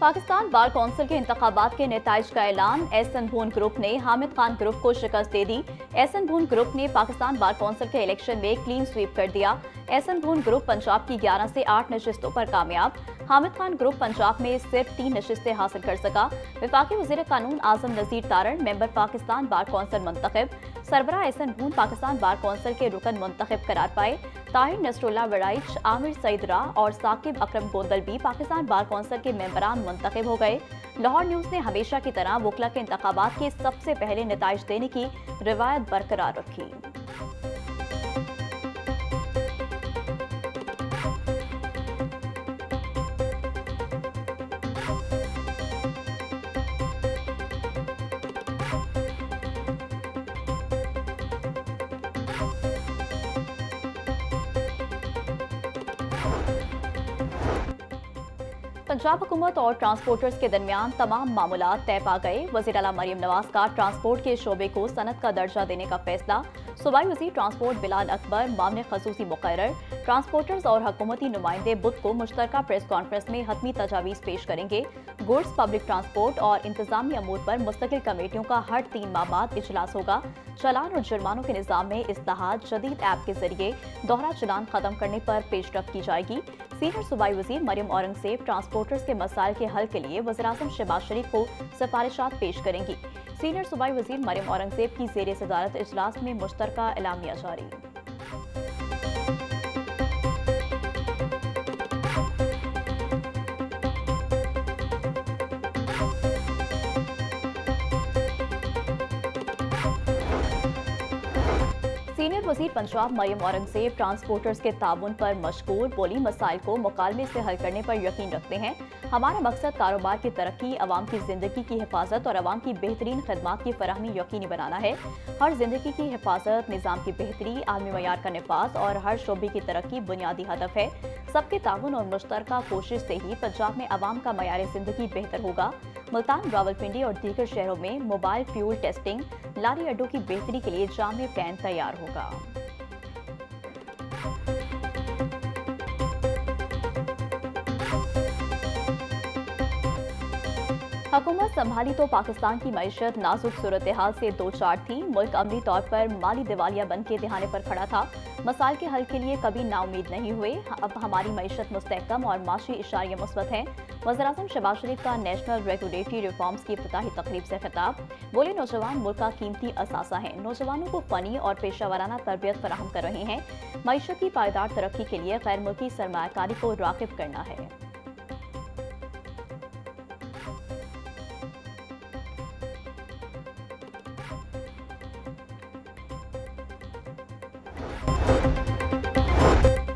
Pakistan bar council के इंतखाबात के नताइज का ऐलान। एहसन भून ग्रुप ने हामिद खान ग्रुप को शिकस्त दे दी। एहसन भून ग्रुप ने पाकिस्तान बार कौंसिल के इलेक्शन में क्लीन स्वीप कर दिया। एहसन भून ग्रुप पंजाब की 11 से 8 नशिस्तों पर कामयाब। हामिद खान ग्रुप पंजाब में सिर्फ 3 नशिस्तें हासिल कर सका। वफाकी वज़ीर कानून आजम नज़ीर तारण मेंबर पाकिस्तान बार कौंसिल मुंतखब। सरबराह एहसन भून पाकिस्तान बार कौंसिल के रुकन मुंतखब करार पाए। ताहिर नसरुल्लाह वराइच, आमिर सईद राह और साकिब अकरम गोंदल भी पाकिस्तान बार कौंसिल के मेंबरान मुंतखब हो गए। लाहौर न्यूज़ ने हमेशा की तरह वकला के इंतखाबात के सबसे पहले नताइज देने की रिवायत बरकरार रखी। पंजाब हुकूमत और ट्रांसपोर्टर्स के दरमियान तमाम मामूलात तय पा गए। वज़ीर आला मरियम नवाज का ट्रांसपोर्ट के शोबे को सनत का दर्जा देने का फैसला। सूबाई वज़ीर ट्रांसपोर्ट बिलाल अकबर मामले खसूसी मुकर्रर। ट्रांसपोर्टर्स और हुकूमती नुमाइंदे बुध को मुश्तरका प्रेस कॉन्फ्रेंस में हतमी तजावीज़ पेश करेंगे। गुड्स, पब्लिक ट्रांसपोर्ट और इंतजामी अमूर पर मुस्तकिल कमेटियों का हर 3 माह बाद इजलास होगा। चलान और जुर्मानों के निज़ाम में इस्लाहात जदीद ऐप के जरिए दोहरा चलान खत्म करने पर पेशरफ्त की जाएगी। सीनियर सूबाई वज़ीर मरियम औरंगज़ेब ट्रांसपोर्टर्स के मसाइल के हल के लिए वज़ीर-ए-आज़म शहबाज शरीफ को सिफारिशात पेश करेंगी। सीनियर सूबाई वज़ीर मरियम औरंगज़ेब की ज़ेरे सदारत इजलास में मुश्तरका एलामिया जारी। सीनियर वज़ीर पंजाब मरियम औरंगज़ेब ट्रांसपोर्टर्स के ताउन पर मशगूल। बोली, मसाइल को मुकालमे से हल करने पर यकीन रखते हैं। हमारा मकसद कारोबार की तरक्की, अवाम की जिंदगी की हिफाजत और अवाम की बेहतरीन खदमात की फराहमी यकीनी बनाना है। हर जिंदगी की हिफाजत, निज़ाम की बेहतरी, आलमी मयार का नफाज और हर शोबे की तरक्की बुनियादी हदफ है। सबके ताउन और मुश्तरका कोशिश से ही पंजाब में अवाम का मयार जिंदगी बेहतर होगा। मुल्तान, रावलपिंडी और दीगर शहरों में मोबाइल फ्यूल टेस्टिंग, लारी अड्डों की बेहतरी के लिए जामे प्लान तैयार होगा। हुकूमत संभाली तो पाकिस्तान की मईशत नाजुक सूरत हाल से दो चार थी। मुल्क अमली तौर पर माली दिवालिया बन के दिहाने पर खड़ा था। मसाइल के हल के लिए कभी नाउमीद नहीं हुए। अब हमारी मईशत मुस्तहकम और माशी इशारे मुस्बत है। वज़ीर-ए-आज़म शहबाज शरीफ का नेशनल रेगुलेटरी रिफॉर्म्स की इफ्तिताही तकरीब से खिताब। बोले, नौजवान मुल्क का कीमती असासा है। नौजवानों को फनी और पेशा वाराना तरबियत फराहम कर रहे हैं। मईशत की पायदार तरक्की के लिए गैर मुल्की सरमायाकारी को राग़िब करना है।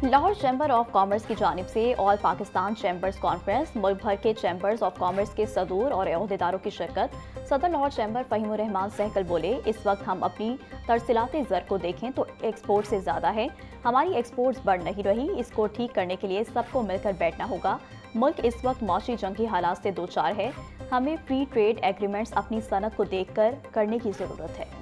लाहौर चैम्बर ऑफ कॉमर्स की जानिब से ऑल पाकिस्तान चैम्बर्स कॉन्फ्रेंस, मुल्क भर के चैम्बर्स ऑफ कॉमर्स के सदूर और अहदेदारों की शिरकत। सदर लाहौर चैम्बर फ़हीमुर रहमान सहगल बोले, इस वक्त हम अपनी तरसीलात ज़र को देखें तो एक्सपोर्ट से ज़्यादा है। हमारी एक्सपोर्ट्स बढ़ नहीं रही। इसको ठीक करने के लिए सबको मिलकर बैठना होगा। मुल्क इस वक्त मौशी जंगी हालात से दो चार है। हमें फ्री ट्रेड एग्रीमेंट्स अपनी सनत को देख कर करने की ज़रूरत है।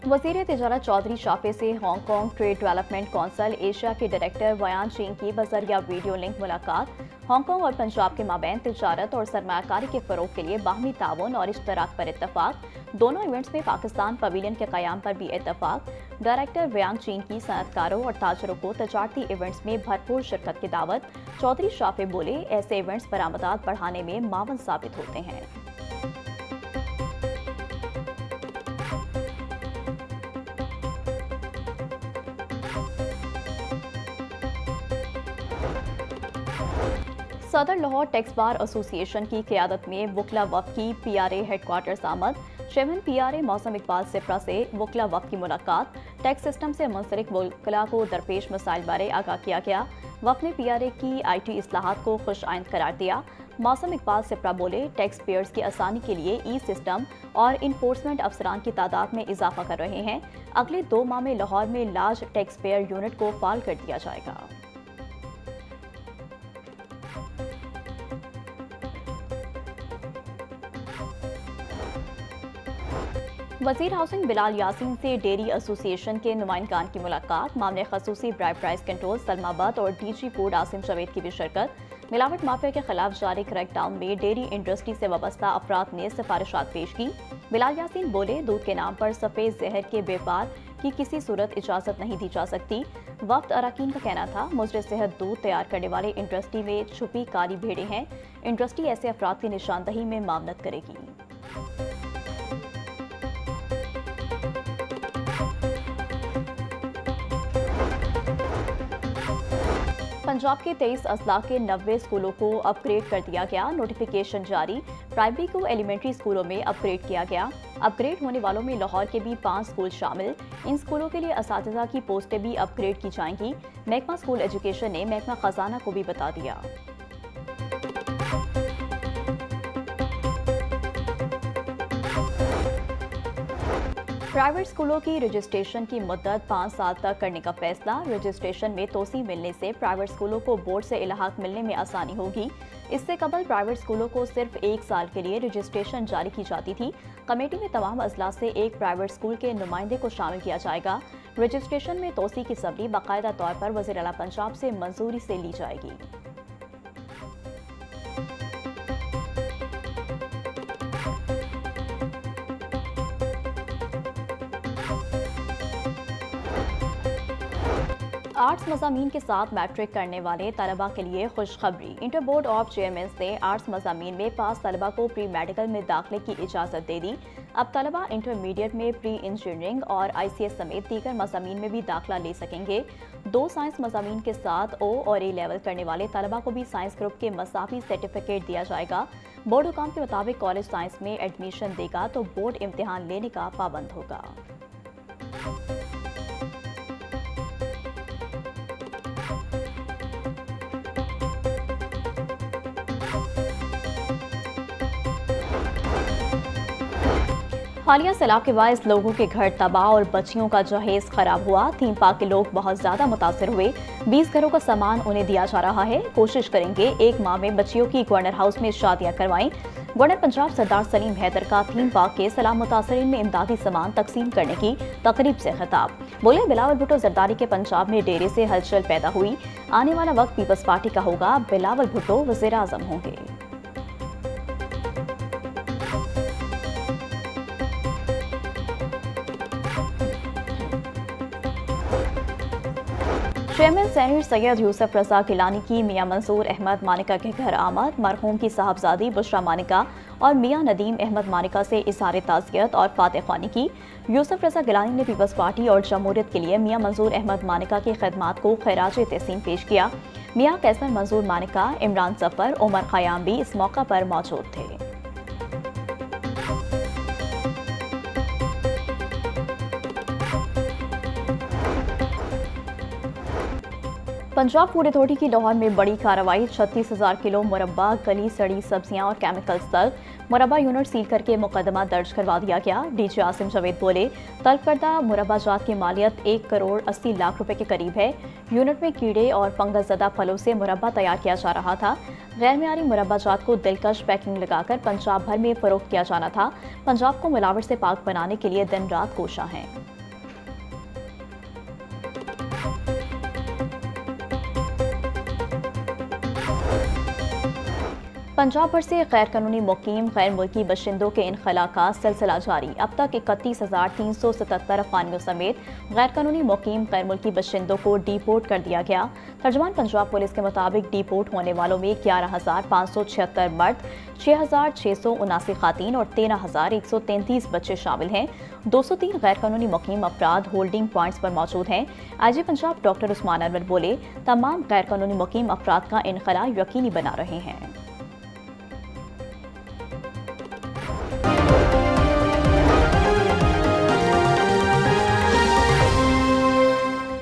वज़ीर तिजारत चौधरी शाफे से Hong Kong trade development council Asia के डायरेक्टर वयान चीन की बजरिया वीडियो लिंक मुलाकात। हांगकांग और पंजाब के माबैन तिजारत और सरमायाकारी के फ़रोग के लिए बाहमी ताउन और इश्तराक पर इत्तफाक। दोनों इवेंट्स में पाकिस्तान पवेलियन के क़याम पर भी इत्तफाक। डायरेक्टर वयांग चीन की सनतकारों और ताजरों को तजारती इवेंट्स में भरपूर शिरकत की दावत। चौधरी शाफे बोले, ऐसे इवेंट्स बरामदात बढ़ाने में मावन साबित होते हैं। सदर लाहौर टैक्स बार एसोसिएशन की क़यादत में वकला वफ़द की PRA हेडक्वार्टर्स आमद। चेयरमैन PRA मौसम इकबाल सिप्रा से वकला वफ़द की मुलाकात। टैक्स सिस्टम से मुंसलिक वकला को दरपेश मसाइल बारे आगाह किया गया। वफ़द ने PRA की IT इस्लाहात को खुश आइंद करार दिया। मौसम इकबाल सिप्रा बोले, टैक्स पेयर्स की आसानी के लिए ई सिस्टम और इन्फोर्समेंट अफसरान की तादाद में इजाफा कर रहे हैं। अगले 2 माह में लाहौर में लार्ज टैक्स पेयर यूनिट को फाल कर दिया जाएगा। वजीर हाउसिंग बिलाल यासीन से डेयरी एसोसिएशन के नुमाइंदगान की मुलाकात, मामले खसूसी bribe price control Salma but और डीजी फूड आसिम जावेद की भी शिरकत। मिलावट माफिया के खिलाफ जारी क्रैकडाउन में डेयरी इंडस्ट्री से वाबस्ता अफराद ने सिफारिशात पेश की। बिलाल यासीन बोले, दूध के नाम पर सफेद जहर के व्यापार की किसी सूरत इजाजत नहीं दी जा सकती। वक्त अराकीन का कहना था, मुजरे सेहत दूध तैयार करने वाले इंडस्ट्री में छुपी काली भेड़ें हैं। इंडस्ट्री ऐसे अफराद की निशानदही में मामलत करेगी। पंजाब के 23 अजला के 90 स्कूलों को अपग्रेड कर दिया गया। नोटिफिकेशन जारी। प्राइमरी को एलिमेंट्री स्कूलों में अपग्रेड किया गया। अपग्रेड होने वालों में लाहौर के भी 5 स्कूल शामिल। इन स्कूलों के लिए असातिज़ा की पोस्टें भी अपग्रेड की जाएंगी। महकमा स्कूल एजुकेशन ने महकमा खजाना को भी बता दिया। प्राइवेट स्कूलों की रजिस्ट्रेशन की मुद्दत 5 साल तक करने का फैसला। रजिस्ट्रेशन में तोसी मिलने से प्राइवेट स्कूलों को बोर्ड से इलाहाक मिलने में आसानी होगी। इससे कबल प्राइवेट स्कूलों को सिर्फ 1 साल के लिए रजिस्ट्रेशन जारी की जाती थी। कमेटी में तमाम अजला से एक प्राइवेट स्कूल के नुमाइंदे को शामिल किया जाएगा। रजिस्ट्रेशन में तोसी की सबरी बाकायदा तौर पर वज़ीर आला पंजाब से मंजूरी से ली जाएगी। आर्ट्स मज़ामीन के साथ मैट्रिक करने वाले तलबा के लिए खुशखबरी। इंटर बोर्ड ऑफ चेयरमैन ने आर्ट्स मज़ामीन में पास तलबा को प्री मेडिकल में दाखिले की इजाज़त दे दी। अब तलबा इंटरमीडिएट में प्री इंजीनियरिंग और ICS समेत दीगर मज़ामीन में भी दाखिला ले सकेंगे। 2 साइंस मज़ामीन के साथ O और A लेवल करने वाले तलबा को भी साइंस ग्रुप के मसाफी सर्टिफिकेट दिया जाएगा। बोर्ड हुकाम के मुताबिक कॉलेज साइंस में एडमिशन देगा तो बोर्ड इम्तिहान लेने का पाबंद होगा। हालिया सैलाब के बायस लोगों के घर तबाह और बच्चियों का जहेज खराब हुआ। थीम पार्क के लोग बहुत ज्यादा मुतासिर हुए। 20 घरों का सामान उन्हें दिया जा रहा है। कोशिश करेंगे 1 माह में बच्चियों की गवर्नर हाउस में शादियां करवाएं। गवर्नर पंजाब सरदार सलीम हैदर का थीम पार्क के सलाम मुतासरीन में इमदादी सामान तकसीम करने की तकरीब से खिताब। बोले, बिलावल भुट्टो जरदारी के पंजाब में डेरे से हलचल पैदा हुई। आने वाला वक्त पीपल्स पार्टी का होगा। बिलावल भुट्टो वज़ीर आज़म होंगे। चेयरमैन सेनेट सैयद यूसुफ रजा गिलानी की मियां मंसूर अहमद मानिका के घर आमद। मरहूम की साहबजादी बुशरा मानिका और मियां नदीम अहमद मानिका से इज़हार ताज़ियत और फातह ख्वानी की। यूसुफ रजा गिलानी ने पीपल्स पार्टी और जमहूरियत के लिए मियां मंसूर अहमद मानिका की खिदमात को खैराज तहसीन पेश किया। मियां कैसर मंसूर मानिका, इमरान सफ़र, उमर ख़याम भी इस मौका पर मौजूद थे। पंजाब फूड अथॉरिटी की लाहौर में बड़ी कार्रवाई। 36,000 किलो मुरब्बा, गली सड़ी सब्जियां और केमिकल्स तक मुरब्बा यूनिट सील करके मुकदमा दर्ज करवा दिया गया। डीजी आसिम जावेद बोले, तलब करदा मुरब्बा जात की मालियत 1 करोड़ 80 लाख रुपए के करीब है। यूनिट में कीड़े और फंगस ज़दा फलों से मुरब्बा तैयार किया जा रहा था। गैर मियारी मुरब्बा जात को दिलकश पैकिंग लगाकर पंजाब भर में फरोख्त किया जाना था। पंजाब को मिलावट से पाक बनाने के लिए दिन रात कोशा हैं। पंजाब भर से गैर कानूनी मुकीम गैर मुल्की बशिंदों के इनखला का सिलसिला जारी। अब तक 31,377 अफगानियों समेत गैर कानूनी मुकीम गैर मुल्की बशिंदों को डिपोर्ट कर दिया गया। तर्जुमान पंजाब पुलिस के मुताबिक डिपोर्ट होने वालों में 11,576 मर्द, 6,679 खातीन और 13,133 बच्चे शामिल हैं। 203 गैर कानूनी मुकीम अफराद होल्डिंग पॉइंट्स पर मौजूद हैं। IG पंजाब डॉक्टर उस्मान अनवर बोले, तमाम गैर कानूनी मुकीम अफराद का इनखला यकीनी बना रहे हैं।